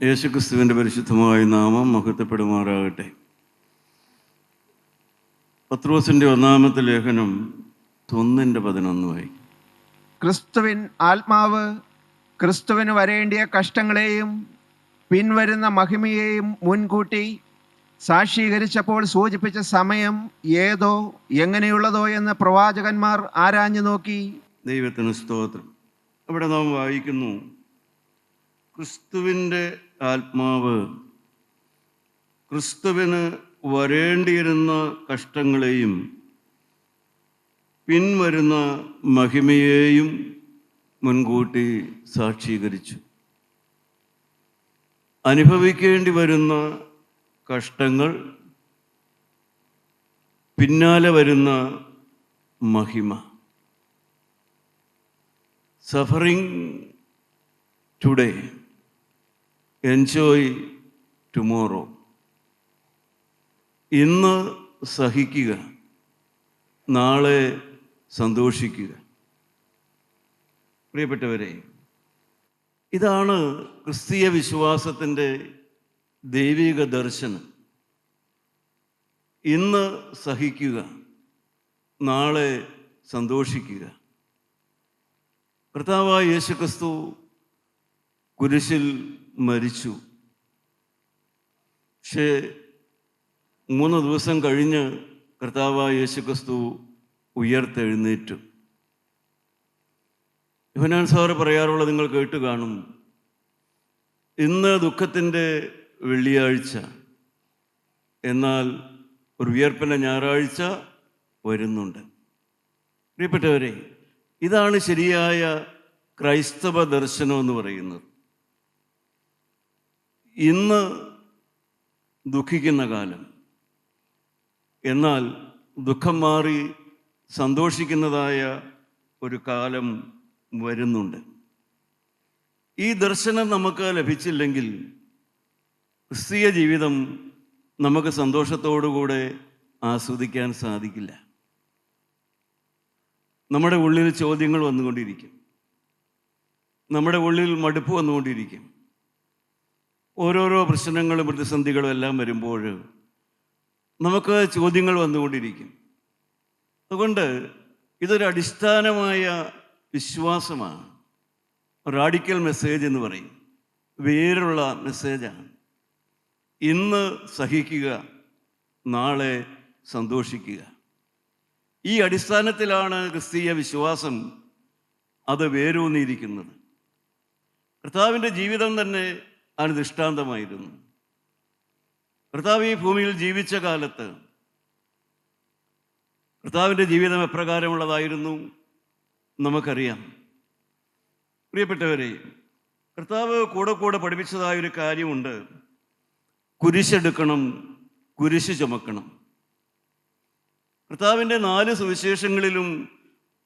യേശുക്രിസ്തുവിൻ്റെ പരിശുദ്ധമായ നാമം മഹത്വപ്പെടുമാറാകട്ടെ. പത്രോസിൻ്റെ ഒന്നാമത്തെ ലേഖനം 1:11 ക്രിസ്തുവിൻ ആത്മാവ് ക്രിസ്തുവിന് വരേണ്ടിയ കഷ്ടങ്ങളെയും പിൻവരുന്ന മഹിമയെയും മുൻകൂട്ടി സാക്ഷീകരിച്ചപ്പോൾ സൂചിപ്പിച്ച സമയം ഏതോ എങ്ങനെയുള്ളതോ എന്ന് പ്രവാചകന്മാർ ആരാഞ്ഞു നോക്കി. ദൈവത്തിന് സ്തോത്രം. അവിടെ നാം വായിക്കുന്നു, ക്രിസ്തുവിൻ്റെ ആത്മാവ് ക്രിസ്തുവിന് വരേണ്ടിയിരുന്ന കഷ്ടങ്ങളെയും പിൻവരുന്ന മഹിമയെയും മുൻകൂട്ടി സാക്ഷീകരിച്ചു. അനുഭവിക്കേണ്ടി വരുന്ന കഷ്ടങ്ങൾ, പിന്നാലെ വരുന്ന മഹിമ. Suffering today, enjoy tomorrow. ഇന്ന് സഹിക്കുക, നാളെ സന്തോഷിക്കുക. പ്രിയപ്പെട്ടവരെ, ഇതാണ് ക്രിസ്തീയ വിശ്വാസത്തിൻ്റെ ദൈവിക ദർശനം. ഇന്ന് സഹിക്കുക, നാളെ സന്തോഷിക്കുക. കർത്താവായ യേശുക്രിസ്തു കുരിശിൽ മരിച്ചു. പക്ഷേ 3 ദിവസം കഴിഞ്ഞ് കർത്താവായ യേശുക്രിസ്തു ഉയർത്തെഴുന്നേറ്റു. യോഹന്നാൻ സാറ് പറയാറുള്ളത് നിങ്ങൾ കേട്ട് കാണും, ഇന്ന് ദുഃഖത്തിൻ്റെ വെള്ളിയാഴ്ച, എന്നാൽ ഒരു ഉയർപ്പിൻ്റെ ഞായറാഴ്ച വരുന്നുണ്ട്. പ്രിയപ്പെട്ടവരെ, ഇതാണ് ശരിയായ ക്രൈസ്തവ ദർശനം എന്ന് പറയുന്നത്. ഇന്ന് ദുഃഖിക്കുന്ന കാലം, എന്നാൽ ദുഃഖം മാറി സന്തോഷിക്കുന്നതായ ഒരു കാലം വരുന്നുണ്ട്. ഈ ദർശനം നമുക്ക് ലഭിച്ചില്ലെങ്കിൽ ക്രിസ്തീയ ജീവിതം നമുക്ക് സന്തോഷത്തോടുകൂടെ ആസ്വദിക്കാൻ സാധിക്കില്ല. നമ്മുടെ ഉള്ളിൽ ചോദ്യങ്ങൾ വന്നുകൊണ്ടിരിക്കും, നമ്മുടെ ഉള്ളിൽ മടുപ്പ് വന്നുകൊണ്ടിരിക്കും. ഓരോരോ പ്രശ്നങ്ങളും പ്രതിസന്ധികളും എല്ലാം വരുമ്പോൾ നമുക്ക് ചോദ്യങ്ങൾ വന്നുകൊണ്ടിരിക്കും. അതുകൊണ്ട് ഇതൊരു അടിസ്ഥാനമായ വിശ്വാസമാണ്. റാഡിക്കൽ മെസ്സേജ് എന്ന് പറയും, വേരുള്ള മെസ്സേജാണ്. ഇന്ന് സഹിക്കുക, നാളെ സന്തോഷിക്കുക. ഈ അടിസ്ഥാനത്തിലാണ് ക്രിസ്തീയ വിശ്വാസം അത് വേരൂന്നിയിരിക്കുന്നത്. കർത്താവിൻ്റെ ജീവിതം തന്നെ അതിന് ദൃഷ്ടാന്തമായിരുന്നു. കർത്താവ് ഈ ഭൂമിയിൽ ജീവിച്ച കാലത്ത് കർത്താവിൻ്റെ ജീവിതം എപ്രകാരമുള്ളതായിരുന്നു നമുക്കറിയാം. പ്രിയപ്പെട്ടവരെ, കർത്താവ് കൂടെ പഠിപ്പിച്ചതായൊരു കാര്യമുണ്ട്. കുരിശെടുക്കണം, കുരിശ് ചുമക്കണം. കർത്താവിൻ്റെ 4 സുവിശേഷങ്ങളിലും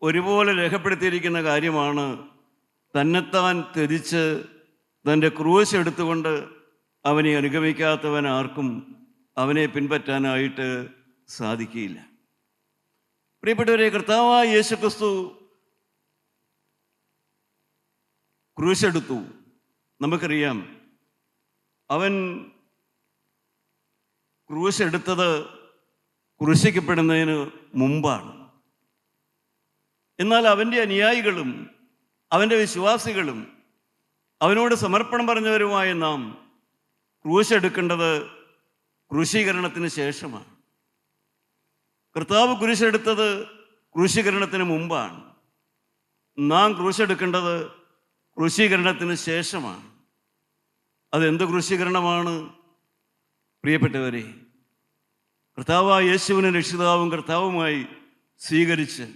ഒരുപോലെ രേഖപ്പെടുത്തിയിരിക്കുന്ന കാര്യമാണ്, തന്നെത്താൻ ത്യജിച്ച് തൻ്റെ ക്രൂശ് എടുത്തുകൊണ്ട് അവനെ അനുഗമിക്കാത്തവൻ ആർക്കും അവനെ പിൻപറ്റാനായിട്ട് സാധിക്കുകയില്ല. പ്രിയപ്പെട്ടവരെ, കർത്താവായ യേശുക്രിസ്തു ക്രൂശെടുത്തു. നമുക്കറിയാം, അവൻ ക്രൂശെടുത്തത് ക്രൂശിക്കപ്പെടുന്നതിന് മുമ്പാണ്. എന്നാൽ അവൻ്റെ അനുയായികളും അവൻ്റെ വിശ്വാസികളും അവനോട് സമർപ്പണം പറഞ്ഞവരുമായ നാം ക്രൂശെടുക്കേണ്ടത് ക്രൂശീകരണത്തിന് ശേഷമാണ്. കർത്താവ് കുരിശെടുത്തത് ക്രൂശീകരണത്തിന് മുമ്പാണ്. നാം ക്രൂശെടുക്കേണ്ടത് ക്രൂശീകരണത്തിന് ശേഷമാണ്. അതെന്ത് ക്രൂശീകരണമാണ്? പ്രിയപ്പെട്ടവരെ, കർത്താവായ യേശുവിനെ രക്ഷിതാവും കർത്താവുമായി സ്വീകരിച്ച്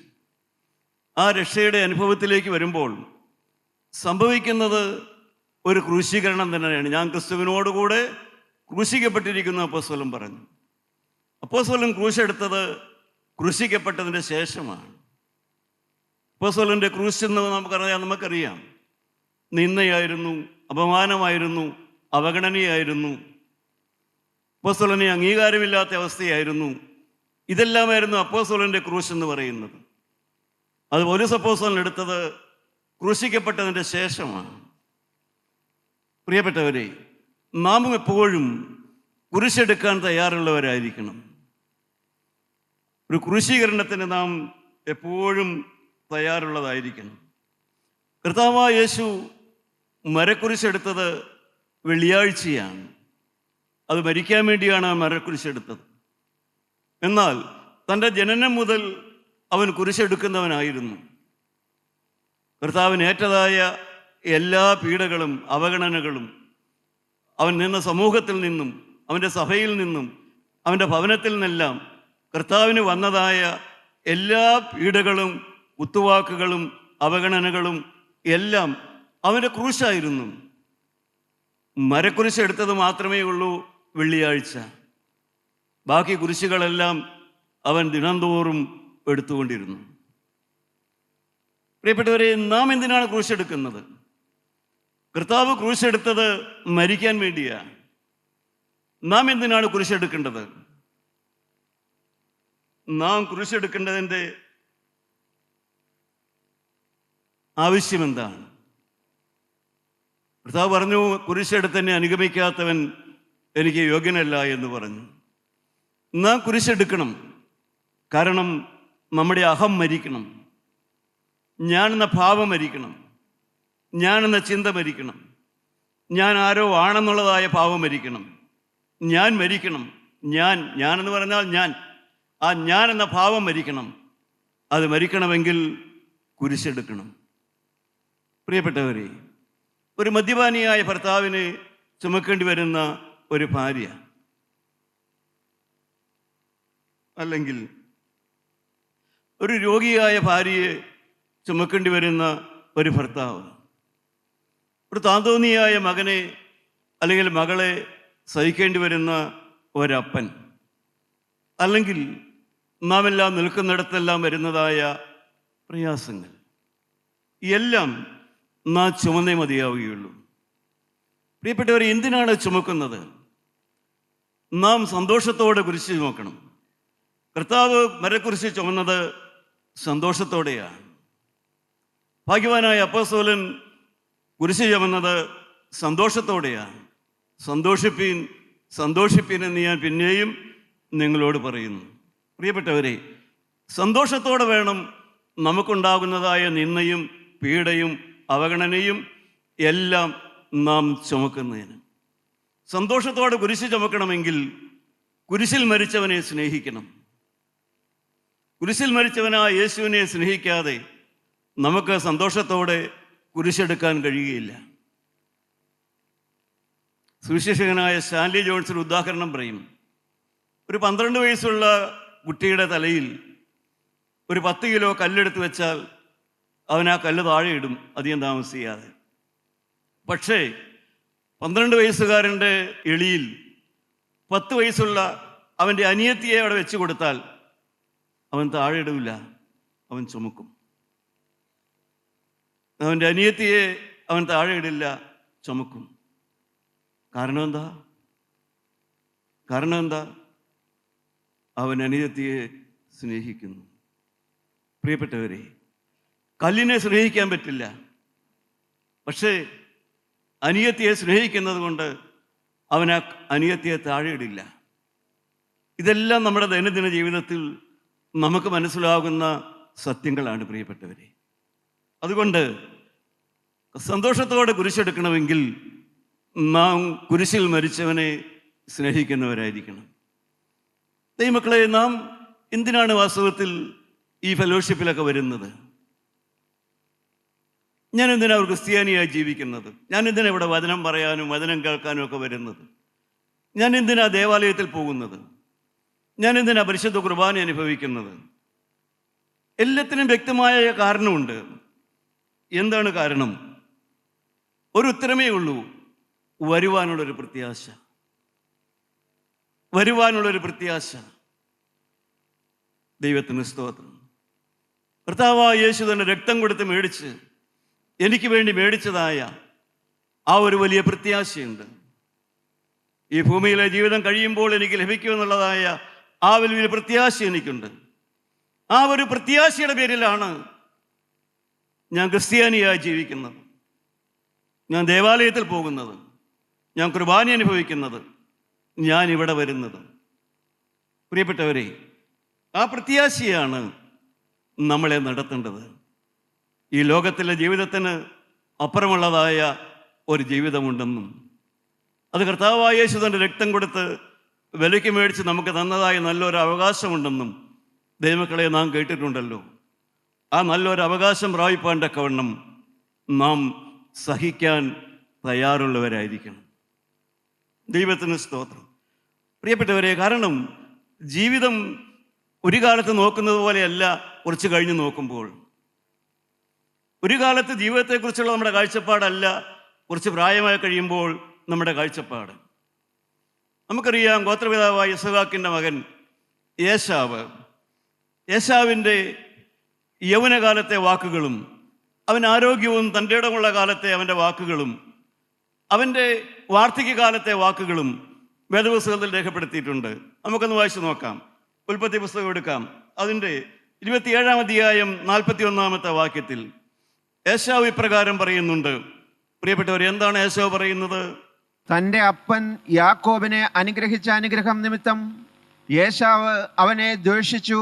ആ രക്ഷയുടെ അനുഭവത്തിലേക്ക് വരുമ്പോൾ സംഭവിക്കുന്നത് ഒരു ക്രൂശീകരണം തന്നെയാണ്. ഞാൻ ക്രിസ്തുവിനോടുകൂടെ ക്രൂശിക്കപ്പെട്ടിരിക്കുന്നു അപ്പോസ്തലൻ പറഞ്ഞു. അപ്പോസ്തലൻ ക്രൂശെടുത്തത് ക്രൂശിക്കപ്പെട്ടതിൻ്റെ ശേഷമാണ്. അപ്പോസ്തലൻ്റെ ക്രൂശ് എന്ന് നമുക്കറിയാം, നിന്ദയായിരുന്നു, അപമാനമായിരുന്നു, അവഗണനയായിരുന്നു, അപ്പോസ്തലന് അംഗീകാരമില്ലാത്ത അവസ്ഥയായിരുന്നു. ഇതെല്ലാമായിരുന്നു അപ്പോസ്തലൻ്റെ ക്രൂശ് എന്ന് പറയുന്നത്. അത് പൗലോസ് അപ്പോസ്തലൻ എടുത്തത് ക്രൂശിക്കപ്പെട്ടതിൻ്റെ ശേഷമാണ്. പ്രിയപ്പെട്ടവരെ, നാമും എപ്പോഴും കുരിശെടുക്കാൻ തയ്യാറുള്ളവരായിരിക്കണം. ഒരു ക്രൂശീകരണത്തിന് നാം എപ്പോഴും തയ്യാറുള്ളതായിരിക്കണം. കർത്താവായ യേശു മരക്കുരിശെടുത്തത് വെള്ളിയാഴ്ചയാണ്. അത് മരിക്കാൻ വേണ്ടിയാണ് ആ മരക്കുരിശെടുത്തത്. എന്നാൽ തൻ്റെ ജനനം മുതൽ അവൻ കുരിശെടുക്കുന്നവനായിരുന്നു. കർത്താവിന് ഏറ്റതായ എല്ലാ പീഡകളും അവഗണനകളും അവൻ നിന്ന സമൂഹത്തിൽ നിന്നും, അവൻ്റെ സഭയിൽ നിന്നും, അവൻ്റെ ഭവനത്തിൽ നിന്നെല്ലാം കർത്താവിന് വന്നതായ എല്ലാ പീഡകളും കുത്തുവാക്കുകളും അവഗണനകളും എല്ലാം അവൻ്റെ ക്രൂശായിരുന്നു. മരക്കുരിശ് എടുത്തത് മാത്രമേ ഉള്ളൂ വെള്ളിയാഴ്ച. ബാക്കി കുരിശുകളെല്ലാം അവൻ ദിനംതോറും എടുത്തുകൊണ്ടിരുന്നു. പ്രിയപ്പെട്ടവരെ, നാം എന്തിനാണ് ക്രൂശെടുക്കുന്നത്? കർത്താവ് ക്രൂശെടുത്തത് മരിക്കാൻ വേണ്ടിയാണ്. നാം എന്തിനാണ് കുരിശെടുക്കേണ്ടത്? നാം കുരിശെടുക്കേണ്ടതിൻ്റെ ആവശ്യമെന്താണ്? കർത്താവ് പറഞ്ഞു, കുരിശെടുത്തെന്നെ അനുഗമിക്കാത്തവൻ എനിക്ക് യോഗ്യനല്ല എന്ന് പറഞ്ഞു. നാം കുരിശെടുക്കണം. കാരണം നമ്മുടെ അഹം മരിക്കണം, ഞാനെന്ന ഭാവം മരിക്കണം, ഞാനെന്ന ചിന്ത മരിക്കണം, ഞാൻ ആരോ ആണെന്നുള്ളതായ ഭാവം മരിക്കണം, ഞാൻ മരിക്കണം. ഞാനെന്ന് പറഞ്ഞാൽ ഞാൻ എന്ന ഭാവം മരിക്കണം. അത് മരിക്കണമെങ്കിൽ കുരിശെടുക്കണം. പ്രിയപ്പെട്ടവരെ, ഒരു മദ്യപാനിയായ ഭർത്താവിന് ചുമക്കേണ്ടി വരുന്ന ഒരു ഭാര്യ, അല്ലെങ്കിൽ ഒരു രോഗിയായ ഭാര്യയെ ചുമക്കേണ്ടി വരുന്ന ഒരു ഭർത്താവ്, ഒരു താന്തോന്നിയായ മകനെ അല്ലെങ്കിൽ മകളെ സഹിക്കേണ്ടി വരുന്ന ഒരപ്പൻ, അല്ലെങ്കിൽ നാം എല്ലാം നിൽക്കുന്നിടത്തെല്ലാം വരുന്നതായ പ്രയാസങ്ങൾ, എല്ലാം നാം ചുമന്നേ മതിയാവുകയുള്ളൂ. പ്രിയപ്പെട്ടവരെ, എന്തിനാണ് ചുമക്കുന്നത്? നാം സന്തോഷത്തോടെ കുരിശ് ചുമക്കണം. കർത്താവ് മരക്കുരിശ് ചുമന്നത് സന്തോഷത്തോടെയാണ്. ഭാഗ്യവാനായ അപ്പോസ്തലൻ കുരിശ് ചുമന്നത് സന്തോഷത്തോടെയാണ്. സന്തോഷിപ്പീൻ എന്ന് ഞാൻ പിന്നെയും നിങ്ങളോട് പറയുന്നു. പ്രിയപ്പെട്ടവരെ, സന്തോഷത്തോടെ വേണം നമുക്കുണ്ടാകുന്നതായ നിന്ദയും പീഡയും അവഗണനയും എല്ലാം നാം ചുമക്കുന്നതിന്. സന്തോഷത്തോടെ കുരിശ് ചുമക്കണമെങ്കിൽ കുരിശിൽ മരിച്ചവനെ സ്നേഹിക്കണം. കുരിശിൽ മരിച്ചവനായ യേശുവിനെ സ്നേഹിക്കാതെ നമുക്ക് സന്തോഷത്തോടെ കുരിശെടുക്കാൻ കഴിയുകയില്ല. സുവിശേഷകനായ സ്റ്റാൻലി ജോൺസൺ ഉദാഹരണം പറയും. ഒരു 12 വയസ്സുള്ള കുട്ടിയുടെ തലയിൽ ഒരു 10 കിലോ കല്ലെടുത്ത് വെച്ചാൽ അവൻ ആ കല്ല് താഴെ ഇടും അധികം താമസിയാതെ. പക്ഷേ 12 വയസ്സുകാരൻ്റെ എളിയിൽ 10 വയസ്സുള്ള അവൻ്റെ അനിയത്തിയെ അവിടെ വെച്ച് കൊടുത്താൽ അവൻ താഴെ ഇടില്ല, അവൻ ചുമക്കും. അവൻ്റെ അനിയത്തിയെ അവൻ താഴെ ഇടില്ല, ചുമക്കും. കാരണം എന്താ? അവൻ അനിയത്തിയെ സ്നേഹിക്കുന്നു. പ്രിയപ്പെട്ടവരെ, കല്ലിനെ സ്നേഹിക്കാൻ പറ്റില്ല, പക്ഷേ അനിയത്തിയെ സ്നേഹിക്കുന്നത് കൊണ്ട് അവൻ ആ അനിയത്തിയെ താഴെ ഇടില്ല. ഇതെല്ലാം നമ്മുടെ ദൈനംദിന ജീവിതത്തിൽ നമുക്ക് മനസ്സിലാകുന്ന സത്യങ്ങളാണ് പ്രിയപ്പെട്ടവരെ. അതുകൊണ്ട് സന്തോഷത്തോടെ കുരിശെടുക്കണമെങ്കിൽ നാം കുരിശിൽ മരിച്ചവനെ സ്നേഹിക്കുന്നവരായിരിക്കണം. ദൈവമക്കളെ, നാം എന്തിനാണ് വാസ്തവത്തിൽ ഈ ഫെലോഷിപ്പിലൊക്കെ വരുന്നത്? ഞാൻ എന്തിനാ ഒരു ക്രിസ്ത്യാനിയായി ജീവിക്കുന്നത്? ഞാൻ എന്തിനാ ഇവിടെ വചനം പറയാനും വചനം കേൾക്കാനും ഒക്കെ വരുന്നത്? ഞാൻ എന്തിനാ ദേവാലയത്തിൽ പോകുന്നത്? ഞാൻ എന്തിനാ പരിശുദ്ധ കുർബാന അനുഭവിക്കുന്നത്? എല്ലാത്തിനും വ്യക്തമായ കാരണമുണ്ട്. എന്താണ് കാരണം? ഒരു ഉത്തരമേ ഉള്ളൂ: വരുവാനുള്ളൊരു പ്രത്യാശ. ദൈവത്തിന് സ്തോത്രം. കർത്താവായ യേശു തന്നെ രക്തം കൊടുത്ത് മേടിച്ച് എനിക്ക് വേണ്ടി മേടിച്ചതായ ആ ഒരു വലിയ പ്രത്യാശയുണ്ട്. ഈ ഭൂമിയിലെ ജീവിതം കഴിയുമ്പോൾ എനിക്ക് ലഭിക്കുമെന്നുള്ളതായ ആ വലിയ പ്രത്യാശ എനിക്കുണ്ട്. ആ ഒരു പ്രത്യാശയുടെ പേരിലാണ് ഞാൻ ക്രിസ്ത്യാനിയായി ജീവിക്കുന്നത്, ഞാൻ ദേവാലയത്തിൽ പോകുന്നത്, ഞാൻ കുർബാന അനുഭവിക്കുന്നത്, ഞാൻ ഇവിടെ വരുന്നത്. പ്രിയപ്പെട്ടവരെ, ആ പ്രത്യാശയാണ് നമ്മളെ നടത്തേണ്ടത്. ഈ ലോകത്തിലെ ജീവിതത്തിന് അപ്പുറമുള്ളതായ ഒരു ജീവിതമുണ്ടെന്നും അത് കർത്താവായ യേശു തൻ്റെ രക്തം കൊടുത്ത് വിലയ്ക്ക് മേടിച്ച് നമുക്ക് തന്നതായ നല്ലൊരു അവകാശമുണ്ടെന്നും ദൈവമക്കളെ നാം കേട്ടിട്ടുണ്ടല്ലോ. ആ നല്ലൊരു അവകാശം പ്രാപിപ്പാൻ തക്കവണ്ണം നാം സഹിക്കാൻ തയ്യാറുള്ളവരായിരിക്കണം. ദൈവത്തിന് സ്തോത്രം. പ്രിയപ്പെട്ടവരെ, കാരണം ജീവിതം ഒരു കാലത്ത് നോക്കുന്നത് പോലെയല്ല കുറച്ച് കഴിഞ്ഞ് നോക്കുമ്പോൾ. ഒരു കാലത്ത് ജീവിതത്തെക്കുറിച്ചുള്ള നമ്മുടെ കാഴ്ചപ്പാടല്ല കുറച്ച് പ്രായമായി കഴിയുമ്പോൾ നമ്മുടെ കാഴ്ചപ്പാട്. നമുക്കറിയാം, ഗോത്രപിതാവായ ഇസഹാക്കിൻ്റെ മകൻ യേശാവിൻ്റെ യൗവനകാലത്തെ വാക്കുകളും അവൻ ആരോഗ്യവും തൻ്റെ ഇടമുള്ള കാലത്തെ അവൻ്റെ വാക്കുകളും അവൻ്റെ വാർദ്ധക്യകാലത്തെ വാക്കുകളും വേദപുസ്തകത്തിൽ രേഖപ്പെടുത്തിയിട്ടുണ്ട്. നമുക്കൊന്ന് വായിച്ചു നോക്കാം. ഉൽപ്പത്തി പുസ്തകം എടുക്കാം. അതിൻ്റെ 27-ാം അധ്യായം 41-ാമത്തെ വാക്യത്തിൽ ഏശാവ് ഇപ്രകാരം പറയുന്നുണ്ട്. പ്രിയപ്പെട്ടവർ, എന്താണ് ഏശാവ് പറയുന്നത്? തൻ്റെ അപ്പൻ യാക്കോബിനെ അനുഗ്രഹിച്ച അനുഗ്രഹം നിമിത്തം ഏശാവ് അവനെ ദ്വേഷിച്ചു.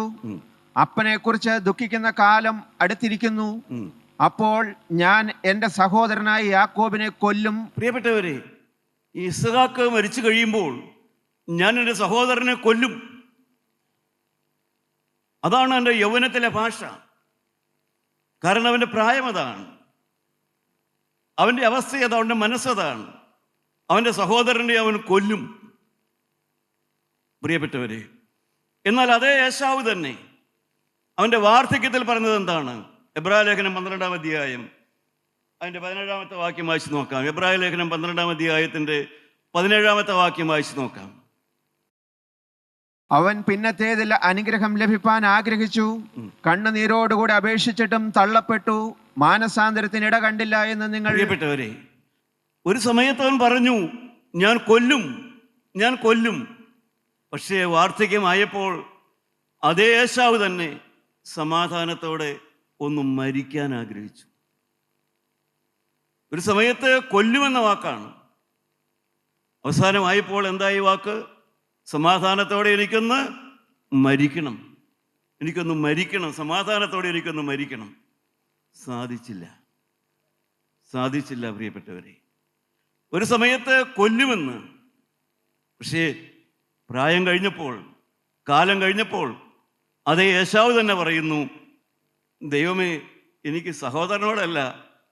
അപ്പനെ കുറിച്ച് ദുഃഖിക്കുന്ന കാലം അടുത്തിരിക്കുന്നു. അപ്പോൾ ഞാൻ എൻ്റെ സഹോദരനായ യാക്കോബിനെ കൊല്ലും. പ്രിയപ്പെട്ടവരെ, ഈ ഇസ്ഹാക്ക് മരിച്ചു കഴിയുമ്പോൾ ഞാൻ എൻ്റെ സഹോദരനെ കൊല്ലും. അതാണ് എൻ്റെ യൗവനത്തിലെ ഭാഷ. കാരണം അവൻ്റെ പ്രായം അതാണ്, അവൻ്റെ അവസ്ഥ അതാണ്, അവൻ്റെ മനസ്സതാണ്. അവൻ്റെ സഹോദരനെ അവൻ കൊല്ലും. പ്രിയപ്പെട്ടവരെ, എന്നാൽ അതേ ഏശാവ് തന്നെ അവൻ്റെ വാർദ്ധക്യത്തിൽ പറഞ്ഞത് എന്താണ്? എബ്രായ ലേഖനം 12-ാം അധ്യായം അതിൻ്റെ 17-ാമത്തെ വാക്യം വായിച്ചു നോക്കാം. എബ്രായ ലേഖനം 12-ാം അധ്യായത്തിൻ്റെ 17-ാമത്തെ വാക്യം വായിച്ചു നോക്കാം. അവൻ പിന്നത്തേതിൽ അനുഗ്രഹം ലഭിപ്പാൻ ആഗ്രഹിച്ചു, കണ്ണുനീരോടുകൂടി അപേക്ഷിച്ചിട്ടും തള്ളപ്പെട്ടു, മാനസാന്തരത്തിന് ഇട കണ്ടില്ല എന്ന് നിങ്ങൾ. പ്രിയപ്പെട്ടവരെ, ഒരു സമയത്ത് അവൻ പറഞ്ഞു, ഞാൻ കൊല്ലും. പക്ഷേ വാർദ്ധക്യമായപ്പോൾ അതേ ഏശാവ് തന്നെ സമാധാനത്തോടെ ഒന്ന് മരിക്കാൻ ആഗ്രഹിച്ചു. ഒരു സമയത്ത് കൊല്ലുമെന്ന വാക്കാണ്, അവസാനമായപ്പോൾ എന്തായി വാക്ക്? സമാധാനത്തോടെ എനിക്കൊന്ന് മരിക്കണം, സമാധാനത്തോടെ എനിക്കൊന്ന് മരിക്കണം. സാധിച്ചില്ല പ്രിയപ്പെട്ടവരെ. ഒരു സമയത്ത് കൊല്ലുമെന്ന്, പക്ഷേ പ്രായം കഴിഞ്ഞപ്പോൾ, കാലം കഴിഞ്ഞപ്പോൾ അതേ ഏശാവ് തന്നെ പറയുന്നു, ദൈവമേ, എനിക്ക് സഹോദരനോടല്ല,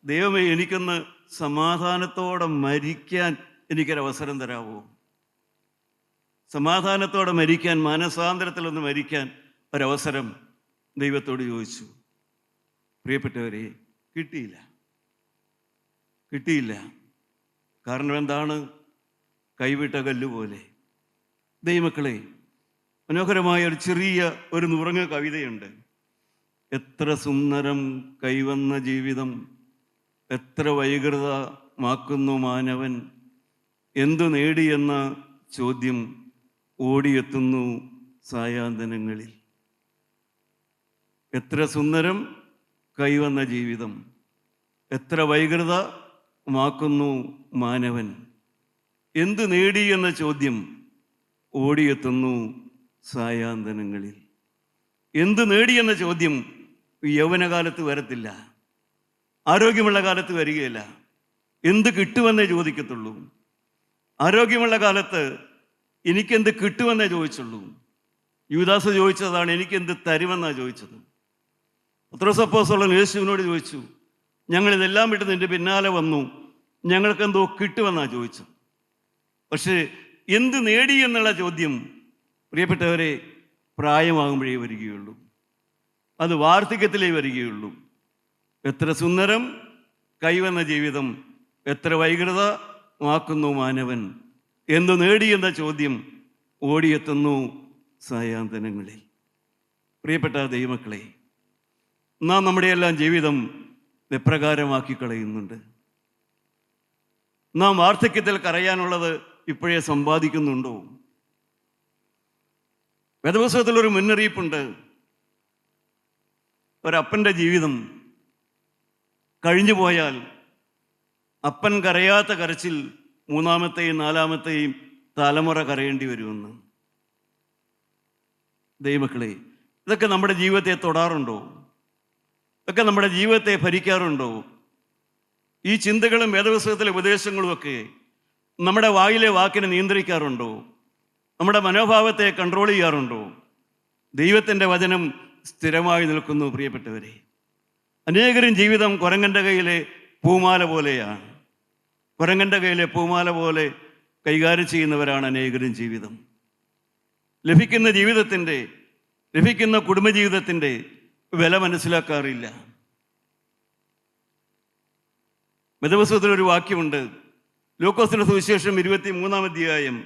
ദൈവമേ, എനിക്കൊന്ന് സമാധാനത്തോടെ മരിക്കാൻ എനിക്കൊരവസരം തരാമോ? സമാധാനത്തോടെ മരിക്കാൻ, മാനസാന്തരത്തിലൊന്ന് മരിക്കാൻ ഒരവസരം ദൈവത്തോട് ചോദിച്ചു. പ്രിയപ്പെട്ടവരെ, കിട്ടിയില്ല. കാരണം എന്താണ്? കൈവിട്ട കല്ലുപോലെ. ദൈവമക്കളെ, മനോഹരമായ ഒരു ചെറിയ ഒരു നുറങ്ങ കവിതയുണ്ട്. എത്ര സുന്ദരം കൈവന്ന ജീവിതം, എത്ര വൈകൃതമാക്കുന്നു മാനവൻ, എന്തു നേടിയെന്ന ചോദ്യം ഓടിയെത്തുന്നു സായാന്തനങ്ങളിൽ. എത്ര സുന്ദരം കൈവന്ന ജീവിതം, എത്ര വൈകൃതമാക്കുന്നു മാനവൻ, എന്തു നേടി എന്ന ചോദ്യം ഓടിയെത്തുന്നു സായാന്തനങ്ങളിൽ. എന്തു നേടിയെന്ന ചോദ്യം യൗവനകാലത്ത് വരത്തില്ല, ആരോഗ്യമുള്ള കാലത്ത് വരികയില്ല. എന്ത് കിട്ടുമെന്നേ ചോദിക്കത്തുള്ളൂ. ആരോഗ്യമുള്ള കാലത്ത് എനിക്കെന്ത് കിട്ടുമെന്നേ ചോദിച്ചുള്ളൂ. യൂദാസ് ചോദിച്ചതാണ്, എനിക്കെന്ത് തരുമെന്നാണ് ചോദിച്ചത്. പത്രോസ് അപ്പോസ്തലൻ യേശുവിനോട് ചോദിച്ചു, ഞങ്ങളിതെല്ലാം വിട്ട് നിന്റെ പിന്നാലെ വന്നു, ഞങ്ങൾക്കെന്തോ കിട്ടുമെന്നാണ് ചോദിച്ചത്. പക്ഷേ എന്ത് നേടി എന്നുള്ള ചോദ്യം പ്രിയപ്പെട്ടവരെ പ്രായമാകുമ്പോഴേ വരികയുള്ളൂ, അത് വാർദ്ധക്യത്തിലേ വരികയുള്ളൂ. എത്ര സുന്ദരം കൈവന്ന ജീവിതം, എത്ര വൈകൃതമാക്കുന്നു മാനവൻ, എന്തു നേടിയെന്ന ചോദ്യം ഓടിയെത്തുന്നു സായാന്തനങ്ങളിൽ. പ്രിയപ്പെട്ട ദൈവമക്കളെ, നാം നമ്മുടെ എല്ലാം ജീവിതം എപ്രകാരമാക്കി കളയുന്നുണ്ട്? നാം വാർദ്ധക്യത്തിൽ കരയാനുള്ളത് ഇപ്പോഴേ സമ്പാദിക്കുന്നുണ്ടോ? വേദപുസ്തകത്തിലൊരു മുന്നറിയിപ്പുണ്ട്. ഒരപ്പൻ്റെ ജീവിതം കഴിഞ്ഞു പോയാൽ അപ്പൻ കരയാത്ത കരച്ചിൽ മൂന്നാമത്തെയും നാലാമത്തെയും തലമുറ കരയേണ്ടി വരുമെന്ന്. ദൈവമക്കളെ, ഇതൊക്കെ നമ്മുടെ ജീവിതത്തെ തൊടാറുണ്ടോ? ഇതൊക്കെ നമ്മുടെ ജീവിതത്തെ ഭരിക്കാറുണ്ടോ? ഈ ചിന്തകളും വേദപുസ്തകത്തിലെ ഉപദേശങ്ങളും ഒക്കെ നമ്മുടെ വായിലെ വാക്കിനെ നിയന്ത്രിക്കാറുണ്ടോ? നമ്മുടെ മനോഭാവത്തെ കൺട്രോൾ ചെയ്യാറുണ്ടോ? ദൈവത്തിൻ്റെ വചനം സ്ഥിരമായി നിൽക്കുന്നു പ്രിയപ്പെട്ടവരെ. അനേകരും ജീവിതം കുരങ്ങൻ്റെ കയ്യിലെ പൂമാല പോലെയാണ്. കുരങ്ങൻ്റെ കയ്യിലെ പൂമാല പോലെ കൈകാര്യം ചെയ്യുന്നവരാണ് അനേകരും ജീവിതം. ലഭിക്കുന്ന കുടുംബജീവിതത്തിൻ്റെ വില മനസ്സിലാക്കാറില്ല. വേദപുസ്തകത്തിലൊരു വാക്യമുണ്ട്. ലൂക്കോസിന്റെ സുവിശേഷം 23-ാം അധ്യായം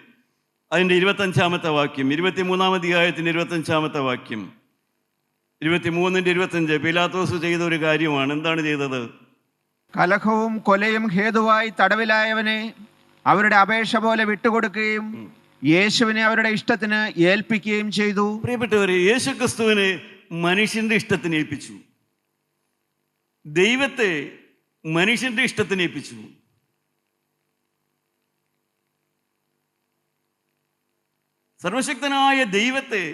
അതിൻ്റെ 25-ാമത്തെ വാക്യം. 23-ാം അധ്യായത്തിൻ്റെ 25-ാമത്തെ വാക്യം. 23-25 പീലാത്തോസ് ചെയ്ത ഒരു കാര്യമാണ്. എന്താണ് ചെയ്തത്? കലഹവും കൊലയും ഹേതുവായി തടവിലായവനെ അവരുടെ അപേക്ഷ പോലെ വിട്ടുകൊടുക്കുകയും യേശുവിനെ അവരുടെ ഇഷ്ടത്തിന് ഏൽപ്പിക്കുകയും ചെയ്തു. പ്രിയപ്പെട്ടവരെ, യേശുക്രിസ്തുവിനെ മനുഷ്യന്റെ ഇഷ്ടത്തിന് ഏൽപ്പിച്ചു. ദൈവത്തെ മനുഷ്യന്റെ ഇഷ്ടത്തിന് ഏൽപ്പിച്ചു. സർവശക്തനായ ദൈവത്തെ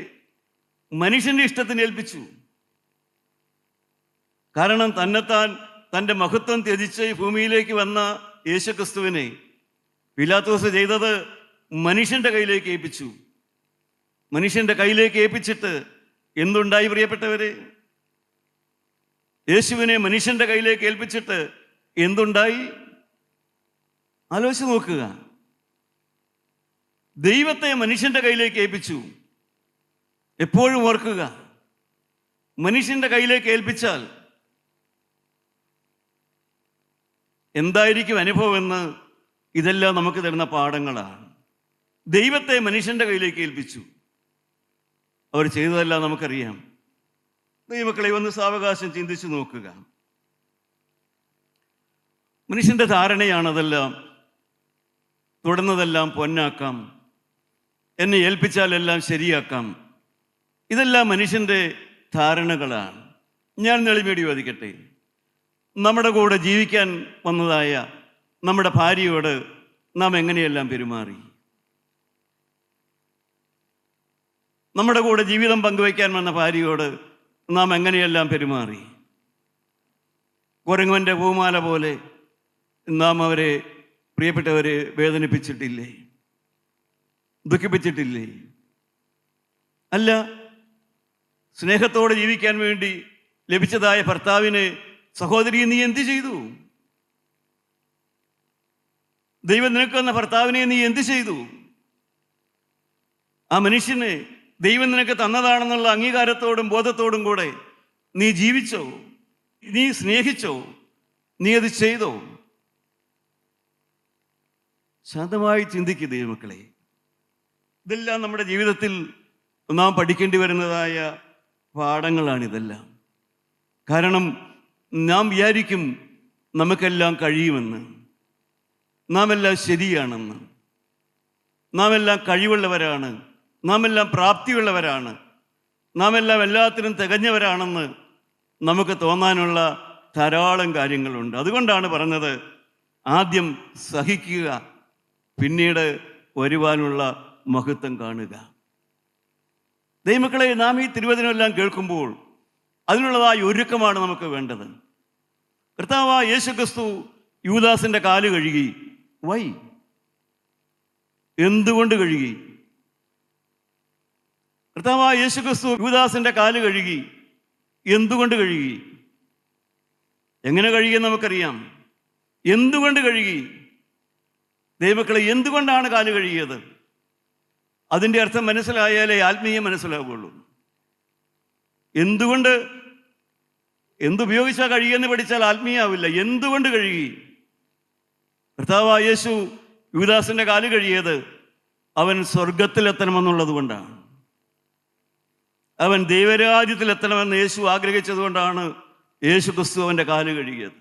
മനുഷ്യന്റെ ഇഷ്ടത്തിന് ഏൽപ്പിച്ചു. കാരണം തന്നെത്താൻ തൻ്റെ മഹത്വം ത്യജിച്ച് ഈ ഭൂമിയിലേക്ക് വന്ന യേശുക്രിസ്തുവിനെ പീലാത്തോസ് ചെയ്തത് മനുഷ്യന്റെ കയ്യിലേക്ക് ഏൽപ്പിച്ചു. മനുഷ്യന്റെ കയ്യിലേക്ക് ഏൽപ്പിച്ചിട്ട് എന്തുണ്ടായി പ്രിയപ്പെട്ടവരെ? യേശുവിനെ മനുഷ്യന്റെ കയ്യിലേക്ക് ഏൽപ്പിച്ചിട്ട് എന്തുണ്ടായി? ആലോചിച്ച് നോക്കുക. ദൈവത്തെ മനുഷ്യന്റെ കയ്യിലേക്ക് ഏൽപ്പിച്ചു. എപ്പോഴും ഓർക്കുക, മനുഷ്യന്റെ കയ്യിലേക്ക് ഏൽപ്പിച്ചാൽ എന്തായിരിക്കും അനുഭവം എന്ന് ഇതെല്ലാം നമുക്ക് തരുന്ന പാഠങ്ങളാണ്. ദൈവത്തെ മനുഷ്യന്റെ കയ്യിലേക്ക് ഏൽപ്പിച്ചു. അവർ ചെയ്തതെല്ലാം നമുക്കറിയാം. ദൈവമക്കളെ, ഒന്ന് സാവകാശം ചിന്തിച്ചു നോക്കുക. മനുഷ്യന്റെ ധാരണയാണതെല്ലാം. തുടർന്നതെല്ലാം പൊന്നാക്കാം, എന്നെ ഏൽപ്പിച്ചാൽ എല്ലാം ശരിയാക്കാം. ഇതെല്ലാം മനുഷ്യന്റെ ധാരണകളാണ്. ഞാൻ നെളിമേടി വാദിക്കട്ടെ. നമ്മുടെ കൂടെ ജീവിക്കാൻ വന്നതായ നമ്മുടെ ഭാര്യയോട് നാം എങ്ങനെയെല്ലാം പെരുമാറി? നമ്മുടെ കൂടെ ജീവിതം പങ്കുവയ്ക്കാൻ വന്ന ഭാര്യയോട് നാം എങ്ങനെയെല്ലാം പെരുമാറി? കുരങ്ങന്റെ പൂമാല പോലെ നാം അവരെ, പ്രിയപ്പെട്ടവരെ, വേദനിപ്പിച്ചിട്ടില്ലേ? ദുഃഖിപ്പിച്ചിട്ടില്ലേ? അല്ല, സ്നേഹത്തോടെ ജീവിക്കാൻ വേണ്ടി ലഭിച്ചതായ ഭർത്താവിനെ, സഹോദരി, നീ എന്ത് ചെയ്തു? ദൈവം നിനക്ക് വന്ന ഭർത്താവിനെ നീ എന്ത് ചെയ്തു? ആ മനുഷ്യനെ ദൈവം നിനക്ക് തന്നതാണെന്നുള്ള അംഗീകാരത്തോടും ബോധത്തോടും കൂടെ നീ ജീവിച്ചോ? നീ സ്നേഹിച്ചോ? നീ അത് ചെയ്തോ? ശാന്തമായി ചിന്തിക്കുക ദൈവമക്കളെ. ഇതെല്ലാം നമ്മുടെ ജീവിതത്തിൽ നാം പഠിക്കേണ്ടി വരുന്നതായ പാഠങ്ങളാണിതെല്ലാം. കാരണം നാം വിചാരിക്കും നമുക്കെല്ലാം കഴിയുമെന്ന്, നാം എല്ലാം ശരിയാണെന്ന്, നാം എല്ലാം കഴിവുള്ളവരാണ്, നാം എല്ലാം പ്രാപ്തിയുള്ളവരാണ്, നാം എല്ലാം എല്ലാത്തിനും തികഞ്ഞവരാണെന്ന് നമുക്ക് തോന്നാനുള്ള ധാരാളം കാര്യങ്ങളുണ്ട്. അതുകൊണ്ടാണ് പറഞ്ഞത്, ആദ്യം സഹിക്കുക, പിന്നീട് വരുവാനുള്ള മഹത്വം കാണുക. ദൈവമക്കളെ, നാം ഈ തിരുവചനമെല്ലാം കേൾക്കുമ്പോൾ അതിനുള്ളതായ ഒരുക്കമാണ് നമുക്ക് വേണ്ടത്. കർത്താവായ യേശുക്രിസ്തു യൂദാസിന്റെ കാല് കഴുകി. വൈ? എന്തുകൊണ്ട് കഴുകി? കർത്താവായ യേശുക്രിസ്തു യൂദാസിന്റെ കാല് കഴുകി. എന്തുകൊണ്ട് കഴുകി? എങ്ങനെ കഴുകിയെന്ന് നമുക്കറിയാം. എന്തുകൊണ്ട് കഴുകി? ദൈവമക്കളെ, എന്തുകൊണ്ടാണ് കാല് കഴുകിയത്? അതിൻ്റെ അർത്ഥം മനസ്സിലായാലേ ആത്മീയം മനസ്സിലാവുകയുള്ളൂ. എന്തുപയോഗിച്ചാൽ കഴുകിയെന്ന് പഠിച്ചാൽ ആത്മീയാവില്ല. എന്തുകൊണ്ട് കഴുകി? കർത്താവായ യേശു യൂദാസിന്റെ കാല് കഴുകിയത് അവൻ സ്വർഗത്തിലെത്തണമെന്നുള്ളത് കൊണ്ടാണ്. അവൻ ദൈവരാജ്യത്തിലെത്തണമെന്ന് യേശു ആഗ്രഹിച്ചതുകൊണ്ടാണ് യേശു ക്രിസ്തു അവൻ്റെ കാല് കഴുകിയത്.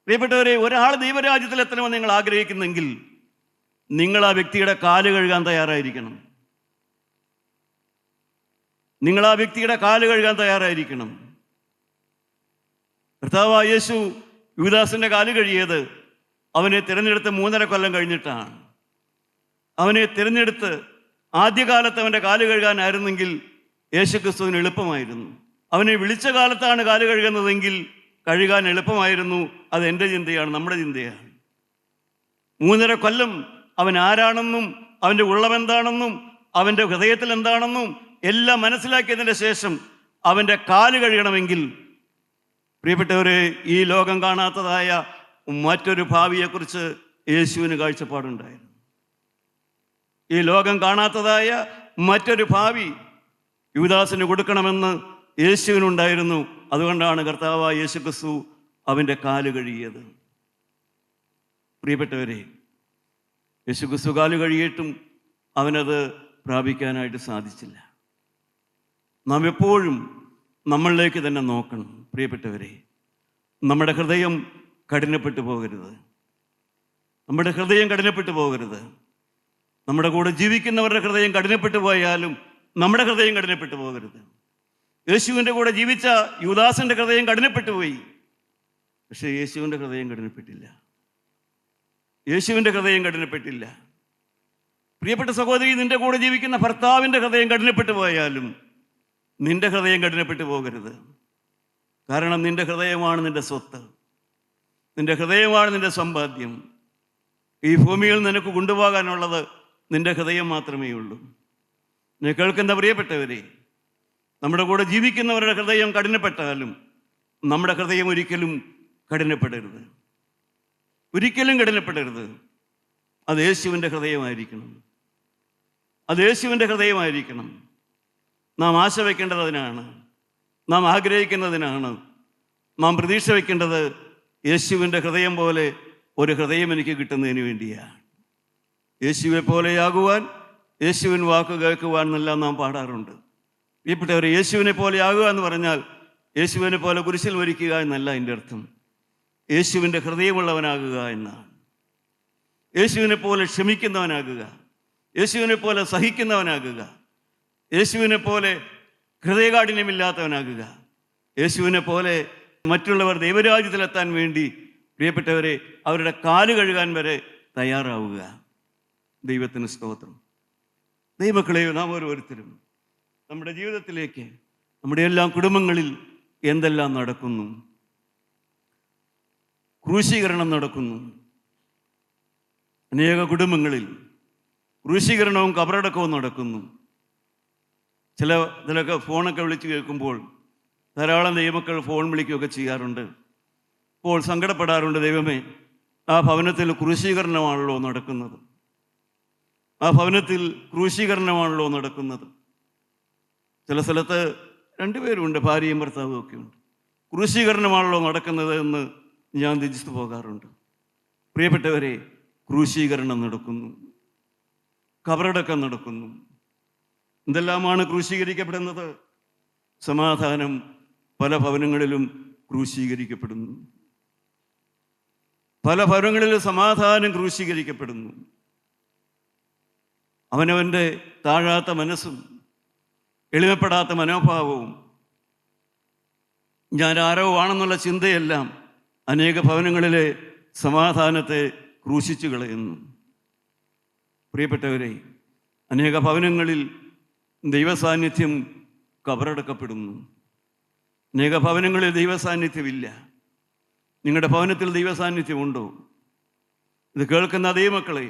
പ്രിയപ്പെട്ടവരെ, ഒരാൾ ദൈവരാജ്യത്തിലെത്തണമെന്ന് നിങ്ങൾ ആഗ്രഹിക്കുന്നെങ്കിൽ നിങ്ങൾ ആ വ്യക്തിയുടെ കാല് കഴുകാൻ തയ്യാറായിരിക്കണം. നിങ്ങൾ ആ വ്യക്തിയുടെ കാല് കഴുകാൻ തയ്യാറായിരിക്കണം. കർത്താവായ യേശു യൂദാസിന്റെ കാല് കഴുകിയത് അവനെ തിരഞ്ഞെടുത്ത് 3.5 കൊല്ലം കഴിഞ്ഞിട്ടാണ്. അവനെ തിരഞ്ഞെടുത്ത് ആദ്യകാലത്ത് അവൻ്റെ കാല് കഴുകാനായിരുന്നെങ്കിൽ യേശുക്രിസ്തുവിന് എളുപ്പമായിരുന്നു. അവനെ വിളിച്ച കാലത്താണ് കാല് കഴുകുന്നതെങ്കിൽ കഴുകാൻ എളുപ്പമായിരുന്നു. അത് എൻ്റെ ചിന്തയാണ്, നമ്മുടെ ചിന്തയാണ്. 3.5 കൊല്ലം അവൻ ആരാണെന്നും അവൻ്റെ ഉള്ളമെന്താണെന്നും അവൻ്റെ ഹൃദയത്തിൽ എന്താണെന്നും എല്ലാം മനസ്സിലാക്കിയതിൻ്റെ ശേഷം അവൻ്റെ കാല് കഴുകണമെങ്കിൽ, പ്രിയപ്പെട്ടവരെ, ഈ ലോകം കാണാത്തതായ മറ്റൊരു ഭാവിയെക്കുറിച്ച് യേശുവിന് കാഴ്ചപ്പാടുണ്ടായിരുന്നു. ഈ ലോകം കാണാത്തതായ മറ്റൊരു ഭാവി യൂദാസിന് കൊടുക്കണമെന്ന് യേശുവിനുണ്ടായിരുന്നു. അതുകൊണ്ടാണ് കർത്താവായ യേശുക്രിസ്തു അവൻ്റെ കാല് കഴുകിയത്. പ്രിയപ്പെട്ടവരെ, യേശുക്രിസ്തു കാല് കഴുകിയിട്ടും അവനത് പ്രാപിക്കാനായിട്ട് സാധിച്ചില്ല. നാം എപ്പോഴും നമ്മളിലേക്ക് തന്നെ നോക്കണം. പ്രിയപ്പെട്ടവരെ, നമ്മുടെ ഹൃദയം കഠിനപ്പെട്ടു പോകരുത്. നമ്മുടെ ഹൃദയം കഠിനപ്പെട്ടു പോകരുത്. നമ്മുടെ കൂടെ ജീവിക്കുന്നവരുടെ ഹൃദയം കഠിനപ്പെട്ടു പോയാലും നമ്മുടെ ഹൃദയം കഠിനപ്പെട്ടു പോകരുത്. യേശുവിൻ്റെ കൂടെ ജീവിച്ച യൂദാസിൻ്റെ ഹൃദയം കഠിനപ്പെട്ടു പോയി. പക്ഷേ യേശുവിൻ്റെ ഹൃദയം കഠിനപ്പെട്ടില്ല. യേശുവിൻ്റെ ഹൃദയം കഠിനപ്പെട്ടില്ല. പ്രിയപ്പെട്ട സഹോദരി, നിന്റെ കൂടെ ജീവിക്കുന്ന ഭർത്താവിൻ്റെ ഹൃദയം കഠിനപ്പെട്ടു പോയാലും നിന്റെ ഹൃദയം കഠിനപ്പെട്ടു പോകരുത്. കാരണം നിന്റെ ഹൃദയമാണ് നിന്റെ സ്വത്ത്, നിന്റെ ഹൃദയമാണ് നിന്റെ സമ്പാദ്യം. ഈ ഭൂമിയിൽ നിനക്ക് കൊണ്ടുപോകാനുള്ളത് നിന്റെ ഹൃദയം മാത്രമേ ഉള്ളൂ. നീ കേൾക്കുന്ന പ്രിയപ്പെട്ടവരെ, നമ്മുടെ കൂടെ ജീവിക്കുന്നവരുടെ ഹൃദയം കഠിനപ്പെട്ടാലും നമ്മുടെ ഹൃദയം ഒരിക്കലും കഠിനപ്പെടരുത്. ഒരിക്കലും കഠിനപ്പെടരുത്. അത് യേശുവിൻ്റെ ഹൃദയമായിരിക്കണം. അത് യേശുവിൻ്റെ ഹൃദയമായിരിക്കണം. നാം ആശ വയ്ക്കേണ്ടത് അതിനാണ്. നാം ആഗ്രഹിക്കുന്നതിനാണ്. നാം പ്രതീക്ഷ വയ്ക്കേണ്ടത് യേശുവിൻ്റെ ഹൃദയം പോലെ ഒരു ഹൃദയം എനിക്ക് കിട്ടുന്നതിന് വേണ്ടിയാണ്. യേശുവെ പോലെയാകുവാൻ, യേശുവിൻ വാക്ക് കേൾക്കുവാൻ എന്നെല്ലാം നാം പാടാറുണ്ട്. പ്രിയപ്പെട്ടവരെ, യേശുവിനെ പോലെ ആകുക എന്ന് പറഞ്ഞാൽ യേശുവിനെ പോലെ കുരിശിൽ മരിക്കുക എന്നല്ല എൻ്റെ അർത്ഥം. യേശുവിൻ്റെ ഹൃദയമുള്ളവനാകുക എന്നാണ്. യേശുവിനെ പോലെ ക്ഷമിക്കുന്നവനാകുക, യേശുവിനെ പോലെ സഹിക്കുന്നവനാകുക, യേശുവിനെ പോലെ ഹൃദയകാഠിന്യമില്ലാത്തവനാകുക, യേശുവിനെ പോലെ മറ്റുള്ളവർ ദൈവരാജ്യത്തിലെത്താൻ വേണ്ടി, പ്രിയപ്പെട്ടവരെ, അവരുടെ കാല് കഴുകാൻ വരെ തയ്യാറാവുക. ദൈവത്തിന് സ്തോത്രം. ദൈവമക്കളെ, നാം ഓരോരുത്തരും നമ്മുടെ ജീവിതത്തിലേക്ക്, നമ്മുടെ എല്ലാ കുടുംബങ്ങളിൽ എന്തെല്ലാം നടക്കുന്നു? ക്രൂശീകരണം നടക്കുന്നു. അനേക കുടുംബങ്ങളിൽ ക്രൂശീകരണവും കബറടക്കവും നടക്കുന്നു. ഇതിലൊക്കെ ഫോണൊക്കെ വിളിച്ച് കേൾക്കുമ്പോൾ ധാരാളം ദൈവമക്കൾ ഫോൺ വിളിക്കുകയൊക്കെ ചെയ്യാറുണ്ട്. അപ്പോൾ സങ്കടപ്പെടാറുണ്ട്. ദൈവമേ, ആ ഭവനത്തിൽ ക്രൂശീകരണമാണല്ലോ നടക്കുന്നത്. ആ ഭവനത്തിൽ ക്രൂശീകരണമാണല്ലോ നടക്കുന്നത്. ചില സ്ഥലത്ത് 2 പേരുമുണ്ട്, ഭാര്യയും ഭർത്താവും ഒക്കെ ഉണ്ട്. ക്രൂശീകരണമാണല്ലോ നടക്കുന്നത് എന്ന് ഞാൻ തിരിച്ചു പോകാറുണ്ട്. പ്രിയപ്പെട്ടവരെ, ക്രൂശീകരണം നടക്കുന്നു, കബറടക്കം നടക്കുന്നു. എന്തെല്ലാമാണ് ക്രൂശീകരിക്കപ്പെടുന്നത്? സമാധാനം പല ഭവനങ്ങളിലും ക്രൂശീകരിക്കപ്പെടുന്നു. പല ഭവനങ്ങളിലും സമാധാനം ക്രൂശീകരിക്കപ്പെടുന്നു. അവനവൻ്റെ താഴാത്ത മനസ്സും എളിമപ്പെടാത്ത മനോഭാവവും ഞാൻ ആരോ ആണെന്നുള്ള ചിന്തയെല്ലാം അനേക ഭവനങ്ങളിലെ സമാധാനത്തെ ക്രൂശിച്ചു കളയുന്നു. പ്രിയപ്പെട്ടവരെ, അനേക ഭവനങ്ങളിൽ ദൈവസാന്നിധ്യം കബറടക്കപ്പെടുന്നു. അനേക ഭവനങ്ങളിൽ ദൈവസാന്നിധ്യമില്ല. നിങ്ങളുടെ ഭവനത്തിൽ ദൈവസാന്നിധ്യമുണ്ടോ? ഇത് കേൾക്കുന്ന ദൈവമക്കളെ,